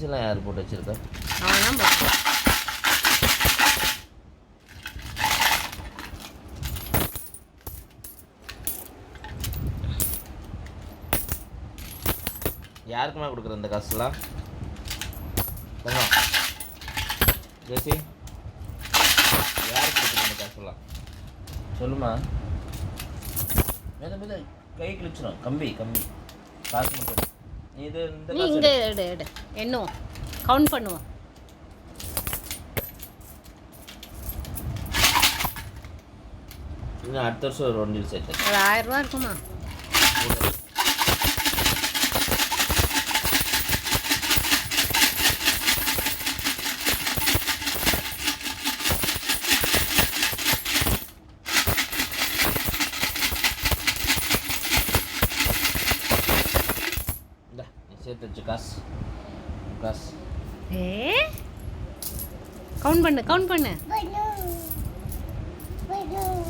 அரிசிலாம் யார் போட்டு வச்சுருக்கா? அவன் தான் போட்டான். யாருக்குமே கொடுக்குற இந்த காசுலாம்? தங்கம் ஜெசி, யாருக்கு கொடுக்குற இந்த காசுலாம் சொல்லுமா. மெத கை கிழிச்சிடும். கம்பி காசு மட்டும். இது இந்த நீ காசு இங்கே எடு எண்ணுவோம், கவுண்ட் பண்ணுவோம். இன்னும் அடுத்த வருஷம் ஒரு வண்டியில் சேர்த்து ஒரு 1000 ரூபா இருக்குமா? சேர்த்து வச்சு காசு கவுண்ட் பண்ணு